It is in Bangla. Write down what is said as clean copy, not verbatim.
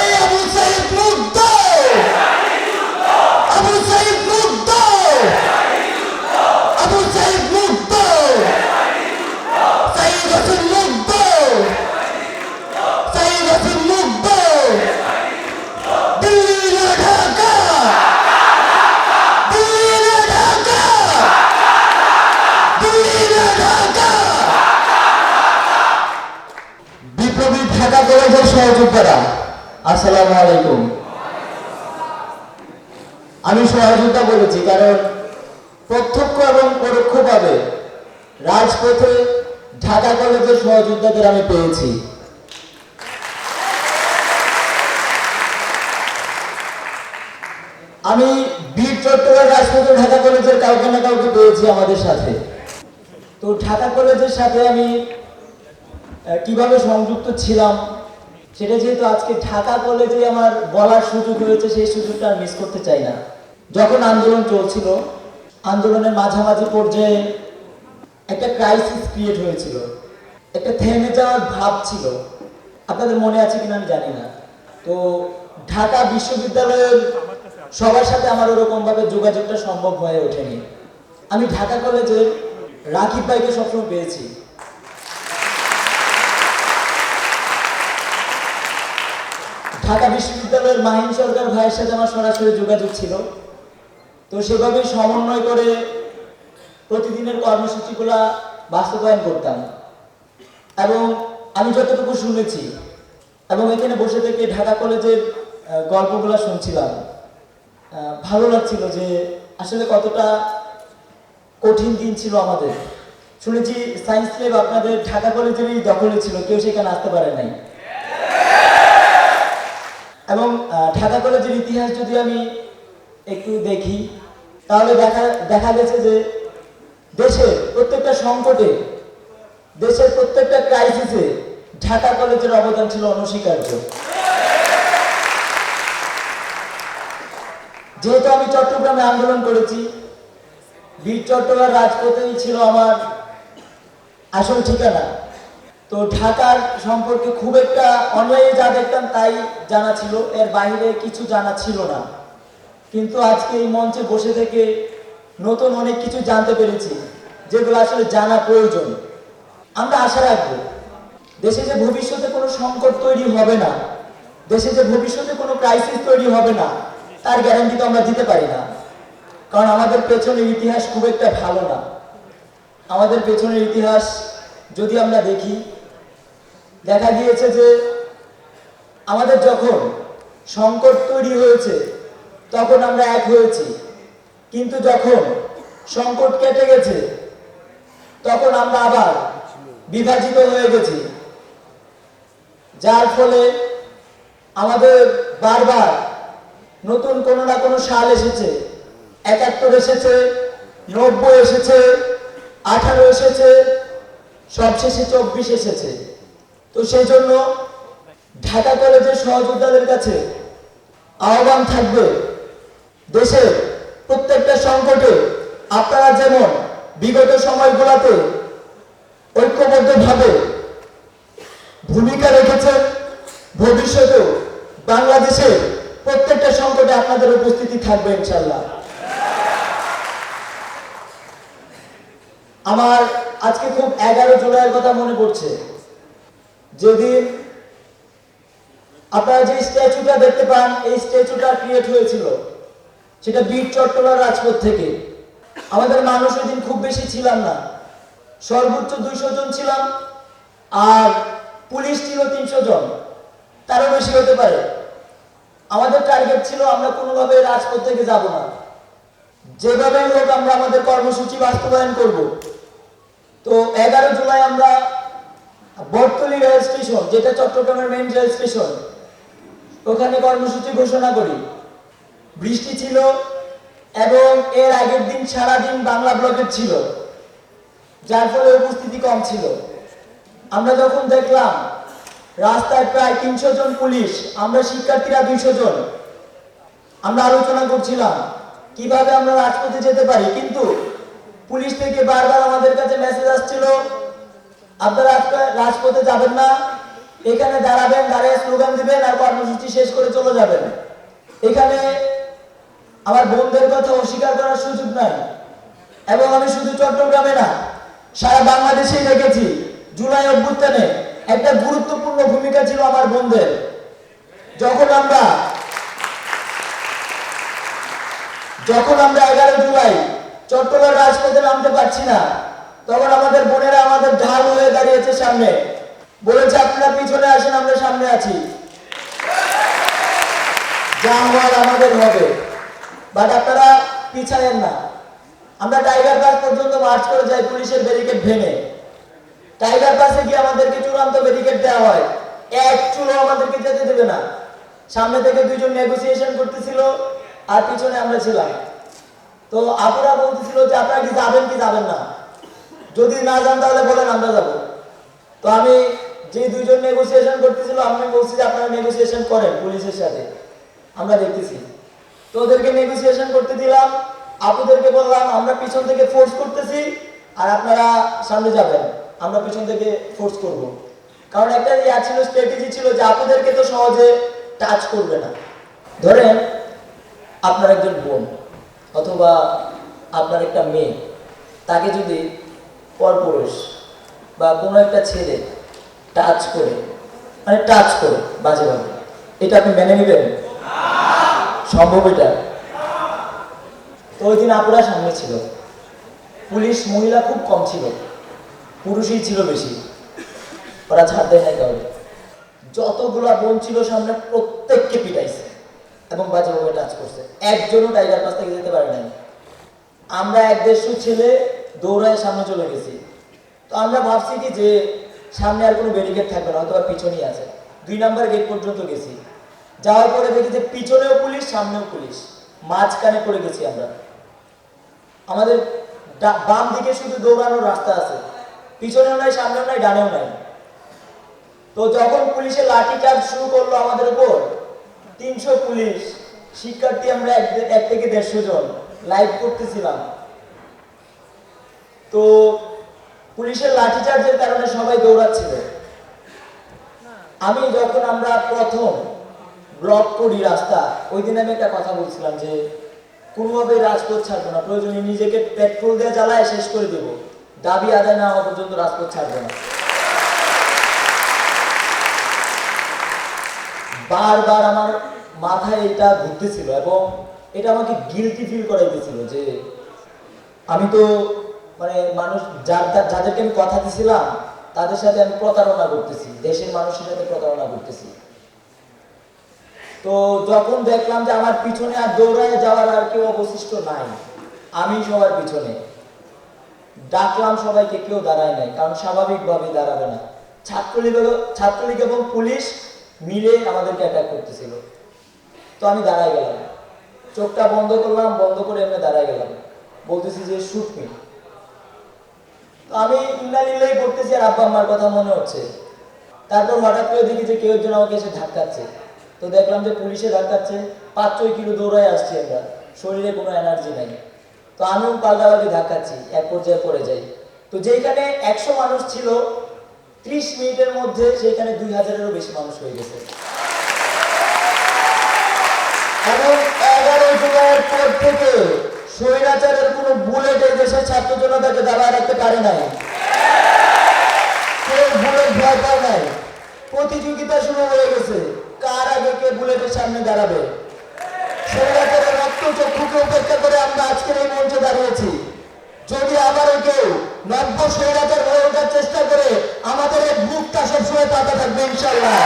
এই আবু সাইদ মুগ্ধ, আবু সাইদ মুগ্ধ, আবু সাইদ মুগ্ধ, সাইদ হাসান মুগ্ধ, সাইদ হাসান মুগ্ধ। দিল্লি না ঢাকা, দিল্লি না ঢাকা, দিল্লি না ঢাকা। বিপ্লবী ঢাকা কলেজের সহযোদ্ধারা, আসসালামু আলাইকুম। আমি সহযোদ্ধা বলেছি কারণ প্রত্যক্ষ এবং পরোক্ষভাবে রাজপথে ঢাকা কলেজের সহযোদ্ধাদের আমি পেয়েছি। আমি বীর চট্টগ্রাম রাজপথে ঢাকা কলেজের কাউকে না কাউকে পেয়েছি আমাদের সাথে। তো ঢাকা কলেজের সাথে আমি কিভাবে সংযুক্ত ছিলাম সেটা যেহেতু আজকে ঢাকা কলেজে আমার বলার সুযোগ হয়েছে, সেই সুযোগটা মিস করতে চাই না। যখন আন্দোলন চলছিল, আন্দোলনের মাঝামাঝি পর্যায়ে একটা ক্রাইসিস ক্রিয়েট হয়েছিল, একটা থেমে যাওয়ার ভাব ছিল। আপনাদের মনে আছে কিনা আমি জানি না। তো ঢাকা বিশ্ববিদ্যালয়ের সবার সাথে আমার ওরকম ভাবে যোগাযোগটা সম্ভব হয়ে ওঠেনি। আমি ঢাকা কলেজের রাকিব ভাইকে সবসময় পেয়েছি। ঢাকা বিশ্ববিদ্যালয়ের মাহিন সরকার ভাইয়ের সাথে আমার সরাসরি যোগাযোগ ছিল। তো সেভাবে সমন্বয় করে প্রতিদিনের কর্মসূচিগুলো বাস্তবায়ন করতাম। এবং আমি যতটুকু শুনেছি এবং এখানে বসে থেকে ঢাকা কলেজের গল্পগুলো শুনছিলাম, ভালো লাগছিল যে আসলে কতটা কঠিন দিন ছিল আমাদের। শুনেছি সায়েন্স ল্যাব আপনাদের ঢাকা কলেজেরই দখলে ছিল, কেউ সেখানে আসতে পারে নাই। এবং ঢাকা কলেজের ইতিহাস যদি আমি একটু দেখি তাহলে দেখা গেছে যে দেশের প্রত্যেকটা সংকটে, দেশের প্রত্যেকটা ক্রাইসিসে ঢাকা কলেজের অবদান ছিল অনস্বীকার্য। যেহেতু আমি চট্টগ্রামে আন্দোলন করেছি, বীর চট্টগ্রাম রাজপথেই ছিল আমার আসল ঠিকানা। তো ঢাকার সম্পর্কে খুব একটা অনলাইনে যা দেখতাম তাই জানা ছিল, এর বাইরে কিছু জানা ছিল না। কিন্তু আজকে এই মঞ্চে বসে থেকে নতুন অনেক কিছু জানতে পেরেছি, যেগুলো আসলে জানা প্রয়োজন। আমরা আশা রাখবো দেশে যে ভবিষ্যতে কোনো সংকট তৈরি হবে না, দেশে যে ভবিষ্যতে কোনো ক্রাইসিস তৈরি হবে না, তার গ্যারান্টি তো আমরা দিতে পারি না। কারণ আমাদের পেছনের ইতিহাস খুব একটা ভালো না। আমাদের পেছনের ইতিহাস যদি আমরা দেখি, দেখা গিয়েছে যে আমাদের যখন সংকট তৈরি হয়েছে তখন আমরা এক হয়েছি, কিন্তু যখন সংকট কেটে গেছে তখন আমরা আবার বিভাজিত হয়ে গেছি। যার ফলে আমাদের বারবার নতুন কোনো না কোনো সাল এসেছে, ৭১ এসেছে, ৯০ এসেছে, ১৮ এসেছে, সবশেষে ২৪ এসেছে। তো সেই জন্য ঢাকা কলেজের সহযোদ্ধাদের কাছে আহ্বান থাকবে, দেশের প্রত্যেকটা সংকটে আপনারা যেমন বিগত সময়গুলোতে ঐক্যবদ্ধভাবে ভূমিকা রেখেছেন, ভবিষ্যতেও বাংলাদেশের প্রত্যেকটা সংকটে আপনাদের উপস্থিতি থাকবে ইনশাআল্লাহ। আমার আজকে খুব ১১ জুলাইয়ের কথা মনে পড়ছে, যেদিন আপনারা যে স্ট্যাচুটা দেখতে পান, এই স্ট্যাচুটা ক্রিয়েট হয়েছিল সেটা বীর চট্টগ্রাম রাজপথ থেকে। আমাদের মানুষ ওই দিন খুব বেশি ছিলাম না, সর্বোচ্চ ২০০ জন ছিলাম, আর পুলিশ ছিল ৩০০ জন, তারও বেশি হতে পারে। আমাদের টার্গেট ছিল আমরা কোনোভাবে রাজপথ থেকে যাব না, যেভাবেই হোক আমরা আমাদের কর্মসূচি বাস্তবায়ন করব। তো ১১ জুলাই আমরা বটতলী রেল স্টেশন, যেটা চট্টগ্রামের মেইন রেল স্টেশন, ওখানে কর্মসূচি ঘোষণা করি। বৃষ্টি ছিল এবং এর আগের দিন সারাদিন বাংলা ব্লকের ছিল, যার ফলে উপস্থিতি কম ছিল। আমরা যখন দেখলাম রাস্তায় প্রায় ৩০০ জন পুলিশ, আমরা শিক্ষার্থীরা ২০০ জন, আমরা আলোচনা করছিলাম কিভাবে আমরা রাজপথে যেতে পারি। কিন্তু পুলিশ থেকে বারবার আমাদের কাছে মেসেজ আসছিল, আপনারা রাজপথে যাবেন না, এখানে দাঁড়াবেন, দাঁড়িয়ে স্লোগান দিবেন আর কর্মসূচি শেষ করে চলে যাবেন। এখানে আমার বোনদের কথা অস্বীকার করার সুযোগ নাই। এবং আমি শুধু চট্টগ্রামে না, সারা বাংলাদেশেই দেখেছি জুলাই অভ্যুত্থানে একটা গুরুত্বপূর্ণ ভূমিকা ছিল আমার বোনদের। যখন আমরা 11 জুলাই চট্টগ্রাম রাজপথে নামতে পারছি না, তখন আমাদের বোনেরা আমাদের ঢাল হয়ে দাঁড়িয়েছে সামনে, বলেছে আপনারা পিছনে আসেন, আমরা সামনে আছি, যা হওয়ার আমাদের হবে, বাট আপনারা পিছায়েন না। আমরা টাইগার পাস পর্যন্ত মার্চ করে যাই পুলিশের ব্যারিকেড ভেঙে। টাইগার পাসে গিয়ে আমাদেরকে চূড়ান্ত ব্যারিকেড দেওয়া হয়, এক চুলো আমাদেরকে যেতে দেবে না। সামনে থেকে দুইজন নেগোসিয়েশন করতেছিল আর পিছনে আমরা ছিলাম। তো আপুরা বলতেছিল যে আপনারা কি যাবেন কি যাবেন না, যদি না যান তাহলে বলেন আমরা যাব। তো আমি যে দুইজন নেগোসিয়েশন করতেছিল আমি বলছি যে আপনারা নেগোসিয়েশন করেন পুলিশের সাথে, আমরা দেখতেছি। তো ওদেরকে নেগোসিয়েশন করতে দিলাম, আপুদেরকে বললাম আমরা পিছন থেকে ফোর্স করতেছি আর আপনারা সামনে যাবেন, আমরা পিছন থেকে ফোর্স করব। কারণ একটা ছিল, স্ট্র্যাটেজি ছিল যে আপুদেরকে তো সহজে টাচ করবে না। ধরেন আপনার একজন বোন অথবা আপনার একটা মেয়ে, তাকে যদি পরপুরুষ বা কোনো একটা ছেলে টাচ করে, মানে টাচ করে বাজেভাবে, এটা আপনি মেনে নেবেন? সম্ভব এটা? তো ওই দিন আপুরা সামনে ছিল, পুলিশ মহিলা খুব কম ছিল, পুরুষই ছিল বেশি, ওরা ছাড় দেয় না কাউকে। যতগুলা বোন ছিল সামনে প্রত্যেককে পিটাইছে এবং বাজেভাবে টাচ করছে, একজনও টাইগার পাস থেকে যেতে পারে নাই। আমরা 1-150 ছেলে দৌড়ায় সামনে চলে গেছি। তো আমরা ভাবছি কি যে সামনে আর কোনো ব্যারিকেড থাকবে না, হয়তো পিছনেই আছে। 2 নাম্বার গেট পর্যন্ত গেছি, যাওয়ার পরে দেখি যে পিছনেও পুলিশ সামনেও পুলিশ, মাঝখানে পড়ে গেছি আমরা। আমাদের বাম দিকে শুধু দৌড়ানোর রাস্তা আছে, পিছনেও নাই, সামনেও নাই, ডানেও নাই। তো যখন পুলিশে লাঠি চার্জ শুরু করলো আমাদের উপর, 300 পুলিশ, শিক্ষার্থী আমরা 1 থেকে 150 জন লাইভ করতেছিলাম। তো পুলিশের লাঠি চার্জের কারণে সবাই দৌড়াচ্ছিল। আমি যখন আমরা প্রথম ব্লক করি রাস্তা, ওই দিন আমি একটা কথা বলছিলাম যে কোনোভাবে রাজপথ ছাড়বো না, প্রয়োজনে নিজেকে পেট্রোল দিয়ে জ্বালায় শেষ করে দেব, দাবি আদায় না হওয়া পর্যন্ত রাজপথ ছাড়বো না। বারবার আমার মাথায় এটা ঘুরতেছিল এবং এটা আমাকে গিলটি ফিল করাইতেছিল যে আমি তো মানে মানুষ যাদেরকে আমি কথা দিছিলাম তাদের সাথে আমি প্রতারণা করতেছি, দেশের মানুষের সাথে প্রতারণা করতেছি। তো যখন দেখলাম যে আমার পিছনে আর দৌড়ায় যাওয়ার আর কেউ অবশিষ্ট নাই, আমি সবার পিছনে ডাকলাম সবাইকে, কেউ দাঁড়ায় নাই, কারণ স্বাভাবিকভাবে দাঁড়াবে না। ছাত্রলীগ এবং পুলিশ মিলে আমাদেরকে অ্যাটাক করতেছিল। তো আমি দাঁড়ায় গেলাম, চোখটা বন্ধ করলাম, বন্ধ করে এমনি দাঁড়ায় গেলাম, বলতেছি যে শুট মি। তো আমি ইন্নালিল্লাহি পড়তেছি আর আব্বা আম্মার কথা মনে হচ্ছে। তারপর হঠাৎ করে দেখি যে কেউ একজন আমাকে এসে ধাক্কাচ্ছে। তো দেখলাম যে পুলিশে ধাক্কাচ্ছে, 5-6 কিলো দৌড়ায় আসছি আমরা, শরীরে কোনো এনার্জি নাই। তো আমিও পাল্টাপাল্টি ধাক্কাচ্ছি, এক পর্যায়ে পড়ে যাই। তো যেখানে 100 মানুষ ছিল, 30 মিনিটের মধ্যে সেখানে 2000-এরও বেশি মানুষ হয়ে গেছে। এবং 11 জুলাইয়ের পর থেকে স্বৈরাচারের কোনো বুলেট এই দেশের ছাত্র জনতাকে দাঁড়ায় রাখতে পারে নাই, কেউ বুলেট ভয় পায় নাই। প্রতিযোগিতা শুরু হয়ে গেছে, কার আগে কে বুলেটের সামনে দাঁড়াবে। স্বৈরাচারের রক্ত চক্ষুকে উপেক্ষা করে আমরা আজকের এই মঞ্চে দাঁড়িয়েছি। যদি আবারও কেউ নব্য স্বৈরাচার হয়ে ওঠার চেষ্টা করে, আমাদের এই বুকটা সবসময় পাতা থাকবে ইনশাল্লাহ।